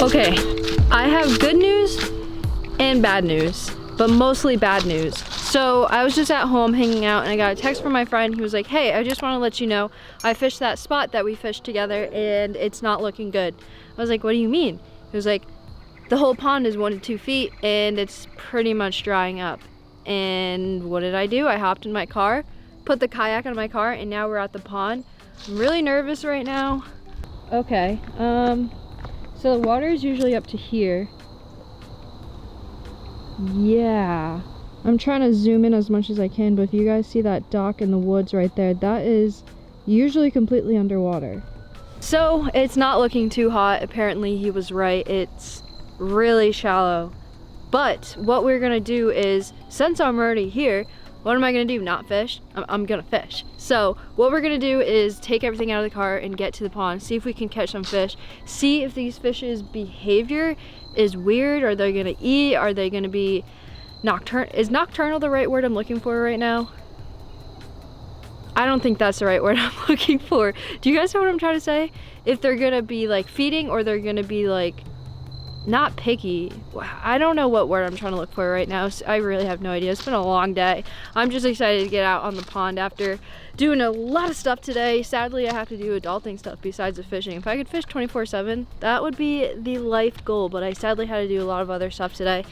Okay, I have good news and bad news, but mostly bad news. So I was just at home hanging out and I got a text from my friend. He was like, hey, I just want to let you know I fished that spot that we fished together and it's not looking good. I was like, what do you mean? He was like, the whole pond is 1 to 2 feet and it's pretty much drying up. And what did I do? I hopped in my car, put the kayak on my car, and now we're at the pond. I'm really nervous right now. Okay, so the water is usually up to here. Yeah, I'm trying to zoom in as much as I can, but if you guys see that dock in the woods right there, that is usually completely underwater. So it's not looking too hot. Apparently he was right. It's really shallow. But what we're gonna do is, since I'm already here, what am I gonna do? Not fish? I'm gonna fish. So what we're gonna do is take everything out of the car and get to the pond, see if we can catch some fish, see if these fish's behavior is weird. Are they gonna eat? Are they gonna be nocturnal? Is nocturnal the right word I'm looking for right now? I don't think that's the right word I'm looking for. Do you guys know what I'm trying to say? If they're gonna be like feeding or they're gonna be like not picky. I don't know what word I'm trying to look for right now. I really have no idea. It's been a long day. I'm just excited to get out on the pond after doing a lot of stuff today. Sadly, I have to do adulting stuff besides the fishing. If I could fish 24/7, that would be the life goal, but I sadly had to do a lot of other stuff today.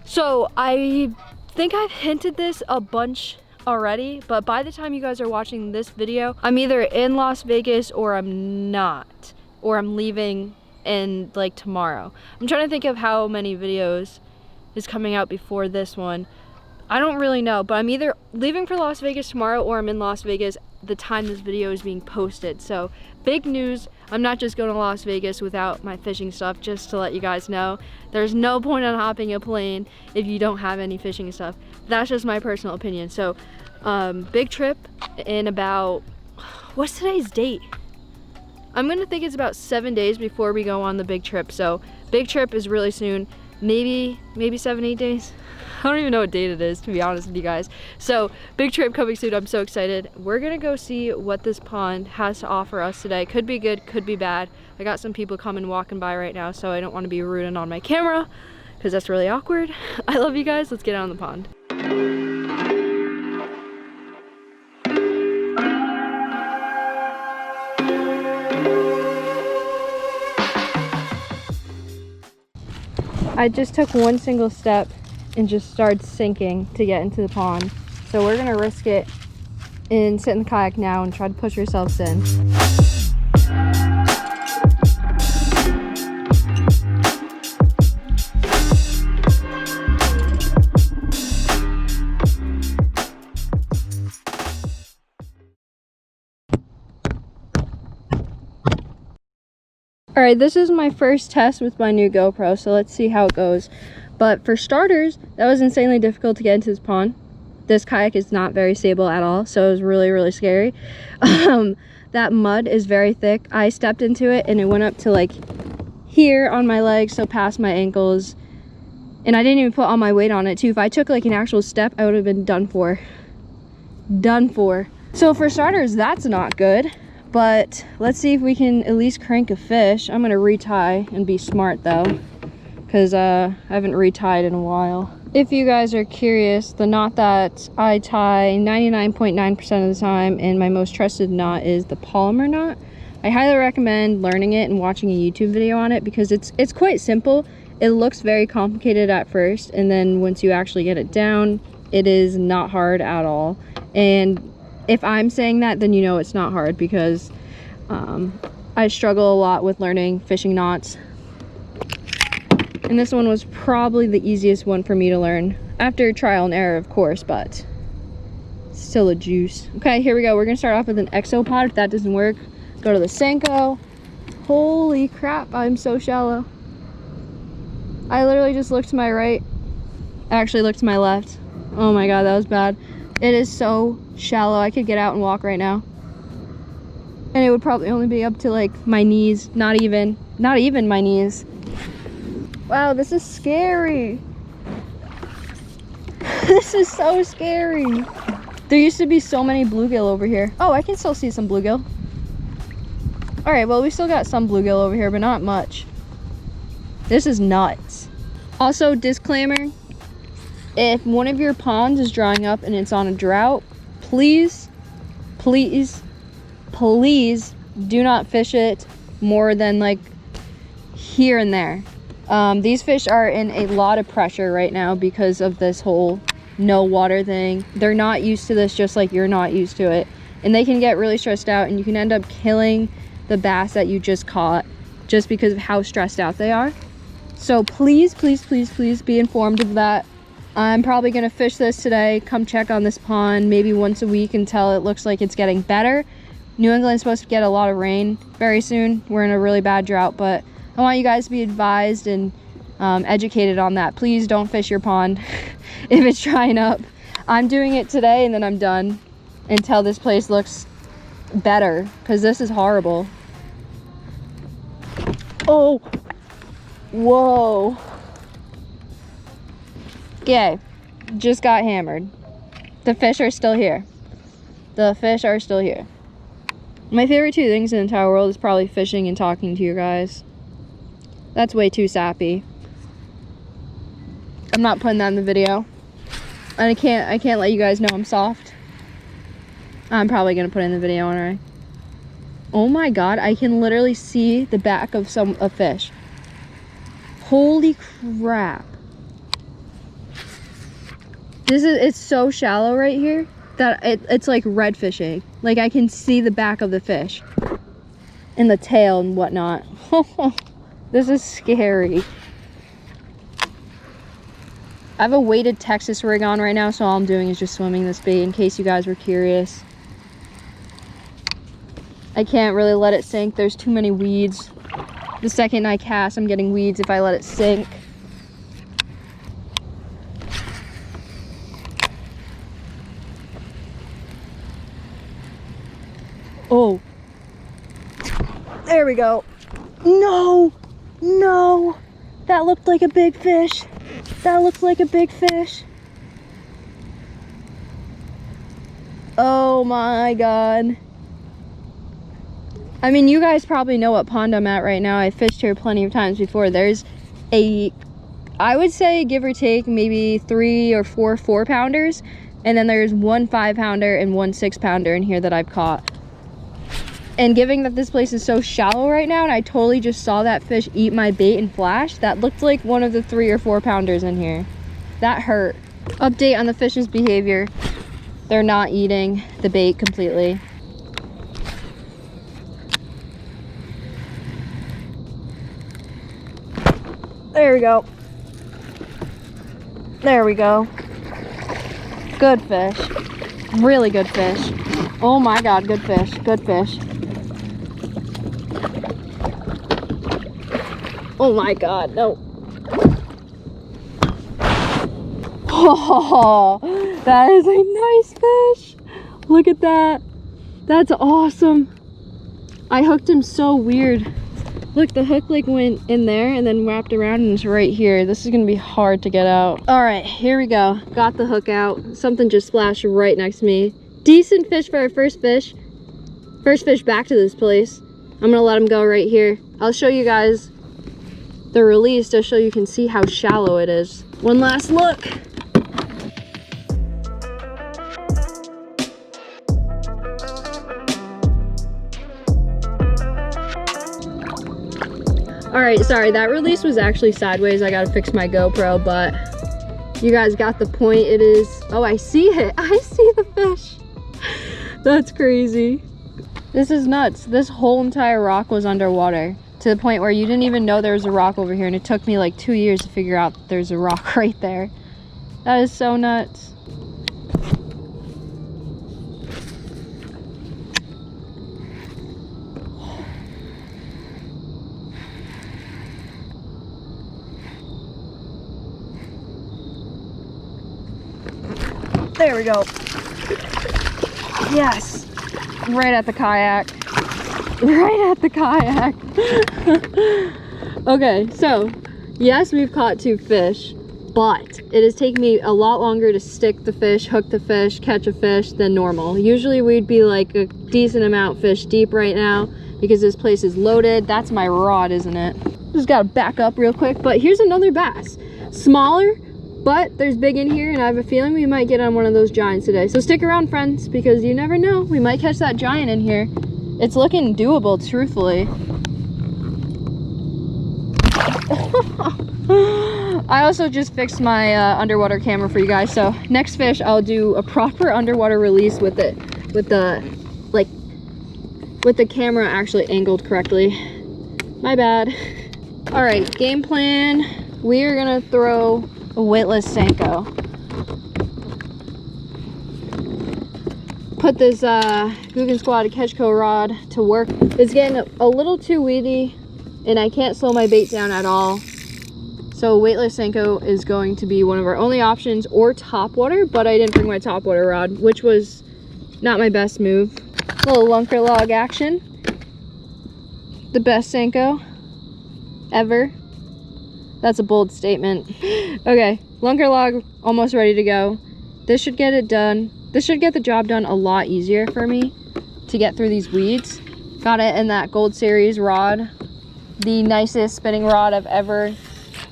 So I think I've hinted this a bunch already, but by the time you guys are watching this video, I'm either in Las Vegas or I'm not, or I'm leaving in like tomorrow. I'm trying to think of how many videos is coming out before this one. I don't really know, but I'm either leaving for Las Vegas tomorrow or I'm in Las Vegas the time this video is being posted. So big news, I'm not just going to Las Vegas without my fishing stuff, just to let you guys know. There's no point on hopping a plane if you don't have any fishing stuff. That's just my personal opinion. So big trip in about, what's today's date? I'm gonna think it's about 7 days before we go on the big trip. So big trip is really soon, maybe 7-8 days. I don't even know what date it is, to be honest with you guys. So big trip coming soon. I'm so excited. We're gonna go see what this pond has to offer us today. Could be good, could be bad. I got some people coming walking by right now, so I don't want to be rude and on my camera because that's really awkward. I love you guys. Let's get out on the pond. I just took one single step and just started sinking to get into the pond. So we're gonna risk it and sit in the kayak now and try to push ourselves in. All right, this is my first test with my new GoPro, so let's see how it goes. But for starters, that was insanely difficult to get into this pond. This kayak is not very stable at all, so it was really, really scary. That mud is very thick. I stepped into it and it went up to like here on my legs, so past my ankles. And I didn't even put all my weight on it too. If I took like an actual step, I would have been done for. Done for. So for starters, that's not good. But let's see if we can at least crank a fish. I'm gonna retie and be smart though, because I haven't retied in a while. If you guys are curious, the knot that I tie 99.9% of the time and my most trusted knot is the polymer knot. I highly recommend learning it and watching a YouTube video on it because it's quite simple. It looks very complicated at first, and then once you actually get it down, it is not hard at all. And if I'm saying that, then you know it's not hard, because I struggle a lot with learning fishing knots. And this one was probably the easiest one for me to learn. After trial and error, of course, but still a juice. Okay, here we go. We're gonna start off with an exopod. If that doesn't work, go to the Senko. Holy crap, I'm so shallow. I literally just looked to my right. I actually looked to my left. Oh my god, that was bad. It is so shallow. I could get out and walk right now. And it would probably only be up to like my knees. Not even my knees. Wow, this is scary. This is so scary. There used to be so many bluegill over here. Oh, I can still see some bluegill. All right, well, we still got some bluegill over here, but not much. This is nuts. Also, disclaimer, if one of your ponds is drying up and it's on a drought, please, please, please do not fish it more than like here and there. These fish are in a lot of pressure right now because of this whole no water thing. They're not used to this, just like you're not used to it. And they can get really stressed out, and you can end up killing the bass that you just caught just because of how stressed out they are. So please, please, please, please be informed of that. I'm probably gonna fish this today, come check on this pond maybe once a week until it looks like it's getting better. New England's supposed to get a lot of rain very soon. We're in a really bad drought, but I want you guys to be advised and educated on that. Please don't fish your pond if it's drying up. I'm doing it today and then I'm done until this place looks better, because this is horrible. Oh, whoa. Okay, just got hammered. The fish are still here. The fish are still here. My favorite two things in the entire world is probably fishing and talking to you guys. That's way too sappy. I'm not putting that in the video. And I can't let you guys know I'm soft. I'm probably gonna put it in the video, aren't I? Oh my god, I can literally see the back of a fish. Holy crap. It's so shallow right here that it's like red fishing. Like I can see the back of the fish and the tail and whatnot. This is scary. I have a weighted Texas rig on right now, so all I'm doing is just swimming this bait in case you guys were curious. I can't really let it sink. There's too many weeds. The second I cast, I'm getting weeds if I let it sink. Oh, there we go. No, no, that looked like a big fish. That looks like a big fish. Oh my god. I mean, you guys probably know what pond I'm at right now. I fished here plenty of times before. There's I would say give or take maybe 3 or 4 4-pounders, and then there's 1 5-pounder and 1 6-pounder in here that I've caught. And given that this place is so shallow right now, and I totally just saw that fish eat my bait and flash, that looked like one of the 3 or 4-pounders in here. That hurt. Update on the fish's behavior. They're not eating the bait completely. There we go. There we go. Good fish. Really good fish. Oh my god, good fish. Good fish. Oh my god, no. Oh, that is a nice fish. Look at that. That's awesome. I hooked him so weird. Look, the hook like went in there and then wrapped around and it's right here. This is gonna be hard to get out. All right, here we go. Got the hook out. Something just splashed right next to me. Decent fish for our first fish. First fish back to this place. I'm gonna let him go right here. I'll show you guys the release just so you can see how shallow it is. One last look. All right, sorry, that release was actually sideways. I gotta fix my GoPro, but you guys got the point. It is, oh, I see it. I see the fish. That's crazy. This is nuts. This whole entire rock was underwater to the point where you didn't even know there was a rock over here, and it took me like 2 years to figure out that there's a rock right there. That is so nuts. There we go. Yes. Right at the kayak. Right at the kayak. Okay, so yes, we've caught 2 fish, but it has taken me a lot longer to stick the fish, hook the fish, catch a fish than normal. Usually we'd be like a decent amount fish deep right now because this place is loaded. That's my rod, isn't it? Just gotta back up real quick. But here's another bass. Smaller, but there's big in here, and I have a feeling we might get on one of those giants today. So stick around, friends, because you never know. We might catch that giant in here. It's looking doable, truthfully. I also just fixed my underwater camera for you guys. So next fish, I'll do a proper underwater release with the camera actually angled correctly. My bad. All right, game plan. We are gonna throw a weightless Senko. Put this Guggen Squad Catchco rod to work. It's getting a little too weedy, and I can't slow my bait down at all. So weightless Senko is going to be one of our only options, or topwater, but I didn't bring my topwater rod, which was not my best move. A little lunker log action. The best Senko ever. That's a bold statement. Okay, lunker log almost ready to go. This should get it done. This should get the job done a lot easier for me to get through these weeds. Got it in that Gold Series rod. The nicest spinning rod I've ever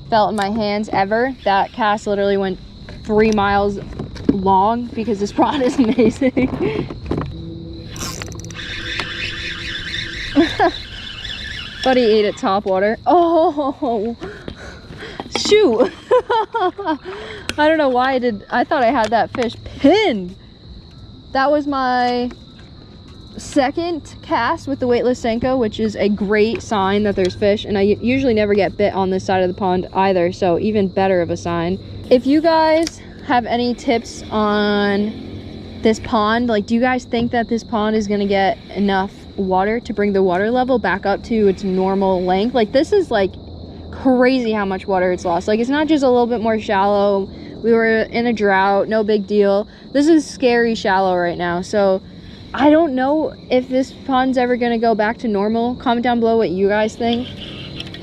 felt in my hands ever. That cast literally went 3 miles long because this rod is amazing. Buddy ate it topwater. Oh, shoot. I don't know why I thought I had that fish pinned. That was my second cast with the weightless Senko, which is a great sign that there's fish, and I usually never get bit on this side of the pond either, so even better of a sign. If you guys have any tips on this pond, like, do you guys think that this pond is gonna get enough water to bring the water level back up to its normal length? Like, this is like crazy how much water it's lost. Like, it's not just a little bit more shallow. We were in a drought, no big deal. This is scary shallow right now, so I don't know if this pond's ever gonna go back to normal. Comment down below what you guys think.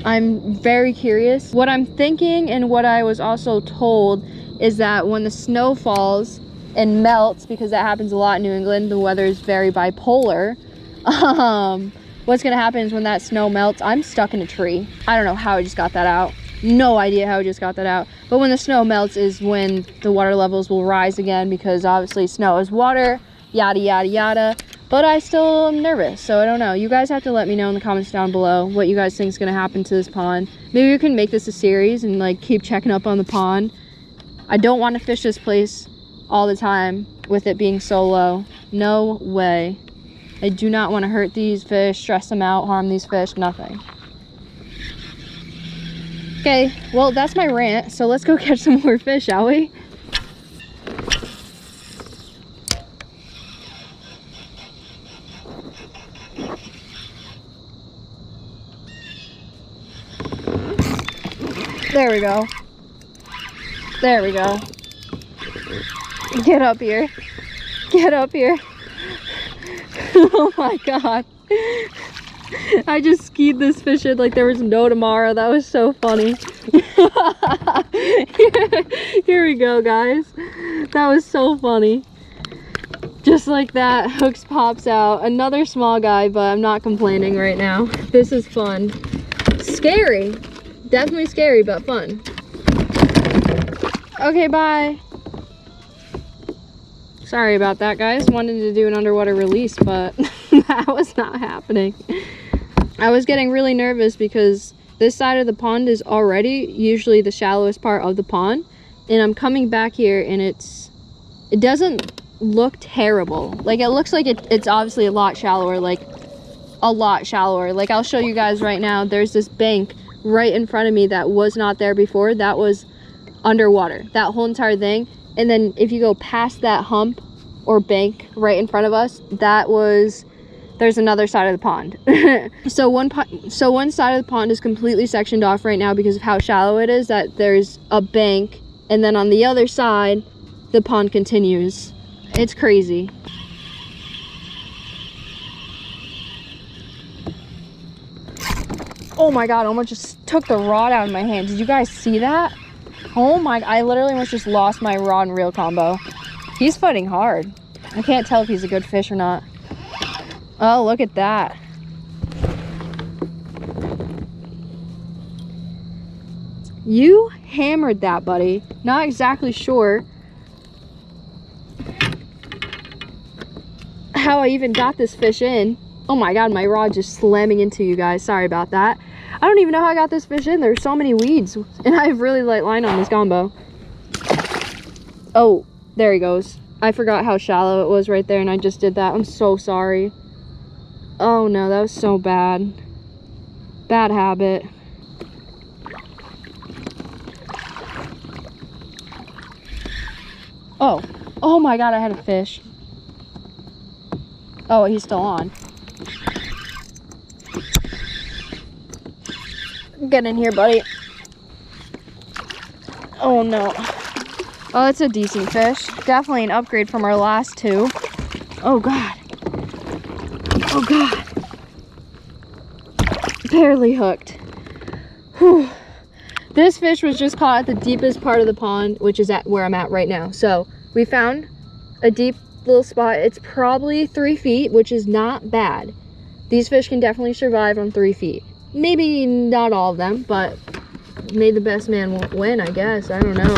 I'm very curious. What I'm thinking, and what I was also told, is that when the snow falls and melts, because that happens a lot in New England, the weather is very bipolar. What's gonna happen is when that snow melts, I'm stuck in a tree. I don't know how I just got that out. No idea how I just got that out. But when the snow melts is when the water levels will rise again, because obviously snow is water, yada yada yada. But I still am nervous, so I don't know. You guys have to let me know in the comments down below what you guys think is gonna happen to this pond. Maybe we can make this a series and like keep checking up on the pond. I don't want to fish this place all the time with it being so low. No way. I do not want to hurt these fish, stress them out, harm these fish, nothing. Okay, well, that's my rant, so let's go catch some more fish, shall we? There we go. There we go. Get up here. Get up here. Oh my god. I just skied this fish in like there was no tomorrow. That was so funny. Here we go, guys. That was so funny. Just like that, hooks pops out. Another small guy, but I'm not complaining right now. This is fun. Scary. Definitely scary, but fun. Okay, bye. Sorry about that, guys. Wanted to do an underwater release, but that was not happening. I was getting really nervous because this side of the pond is already usually the shallowest part of the pond, and I'm coming back here and it doesn't look terrible. Like, it looks like it's obviously a lot shallower, like a lot shallower. Like, I'll show you guys right now. There's this bank right in front of me that was not there before. That was underwater, that whole entire thing. And then if you go past that hump or bank right in front of us, there's another side of the pond. So one side of the pond is completely sectioned off right now because of how shallow it is, that there's a bank, and then on the other side the pond continues. It's crazy. Oh my god, I almost just took the rod out of my hand. Did you guys see that? Oh my, I literally almost just lost my rod and reel combo. He's fighting hard. I can't tell if he's a good fish or not. Oh, look at that. You hammered that, buddy. Not exactly sure how I even got this fish in. Oh my God, my rod just slamming into you guys. Sorry about that. I don't even know how I got this fish in. There's so many weeds, and I have really light line on this combo. Oh, there he goes. I forgot how shallow it was right there, and I just did that. I'm so sorry. Oh no, that was so bad. Bad habit. Oh my God, I had a fish. Oh, he's still on. Get in here, buddy. Oh no. Oh, that's a decent fish. Definitely an upgrade from our last two. Oh God. Oh God. Barely hooked. Whew. This fish was just caught at the deepest part of the pond, which is at where I'm at right now. So we found a deep little spot. It's probably 3 feet, which is not bad. These fish can definitely survive on 3 feet. Maybe not all of them, but may the best man win, I guess. I don't know.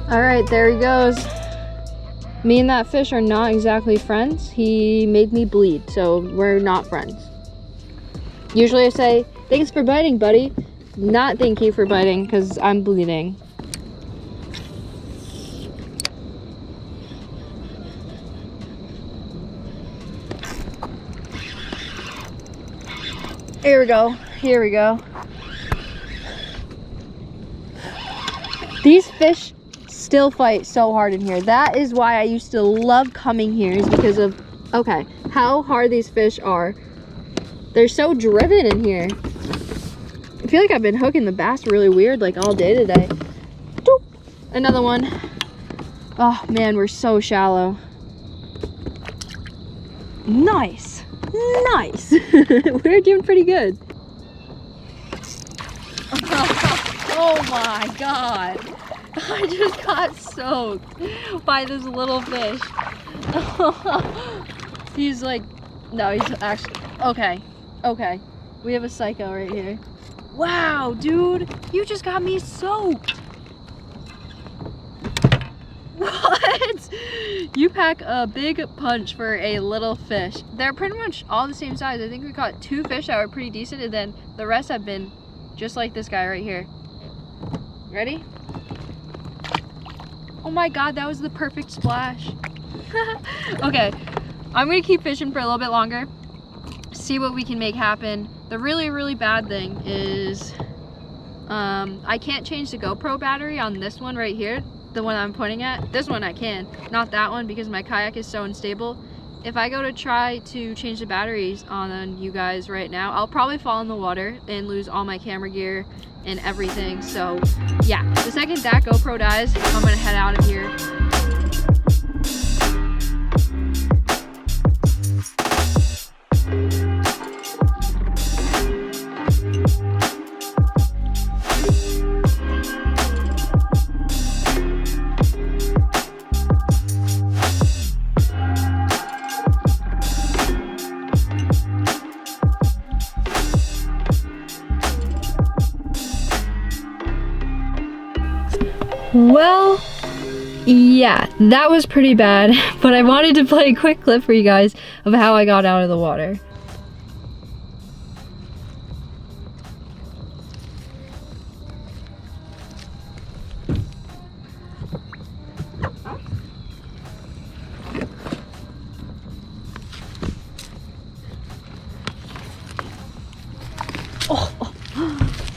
All right, there he goes. Me and that fish are not exactly friends. He made me bleed, so we're not friends. Usually I say, thanks for biting, buddy. Not thank you for biting, because I'm bleeding. Here we go. Here we go. These fish still fight so hard in here. That is why I used to love coming here, is because of, okay, how hard these fish are. They're so driven in here. I feel like I've been hooking the bass really weird, like all day today. Doop. Another one. Oh man, we're so shallow. Nice. Nice. We're doing pretty good. Oh my God. I just got soaked by this little fish. He's like, no, he's actually, okay. Okay, we have a psycho right here. Wow, dude, you just got me soaked. What? You pack a big punch for a little fish. They're pretty much all the same size. I think we caught 2 fish that were pretty decent, and then the rest have been just like this guy right here. Ready? Oh my God, that was the perfect splash. Okay, I'm gonna keep fishing for a little bit longer. See what we can make happen. The really bad thing is I can't change the GoPro battery on this one right here, the one I'm pointing at. This one I can, not that one, because my kayak is so unstable. If I go to try to change the batteries on you guys right now, I'll probably fall in the water and lose all my camera gear and everything. So yeah, the second that GoPro dies, I'm gonna head out of here. Well, yeah, that was pretty bad, but I wanted to play a quick clip for you guys of how I got out of the water.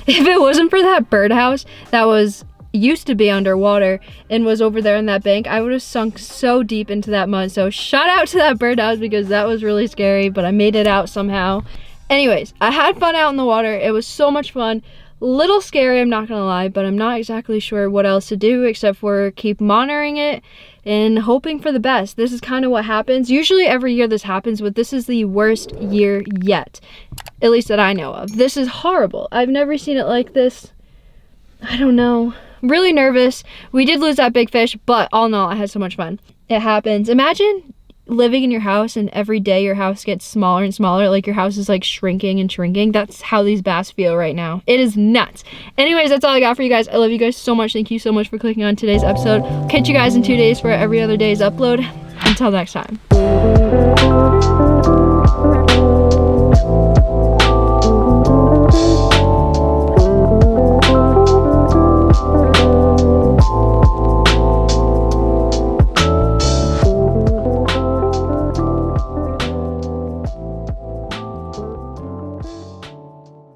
If it wasn't for that birdhouse that used to be underwater and was over there in that bank, I would have sunk so deep into that mud. So shout out to that birdhouse, because that was really scary, but I made it out somehow. Anyways, I had fun out in the water. It was so much fun. Little scary, I'm not gonna lie, but I'm not exactly sure what else to do except for keep monitoring it and hoping for the best. This is kind of what happens. Usually every year this happens, but this is the worst year yet, at least that I know of. This is horrible. I've never seen it like this. I don't know. Really nervous. We did lose that big fish, but all in all, I had so much fun. It happens. Imagine living in your house and every day your house gets smaller and smaller, like your house is like shrinking and shrinking. That's how these bass feel right now. It is nuts. Anyways, that's all I got for you guys. I love you guys so much. Thank you so much for clicking on today's episode. Catch you guys in 2 days for every other day's upload. Until next time.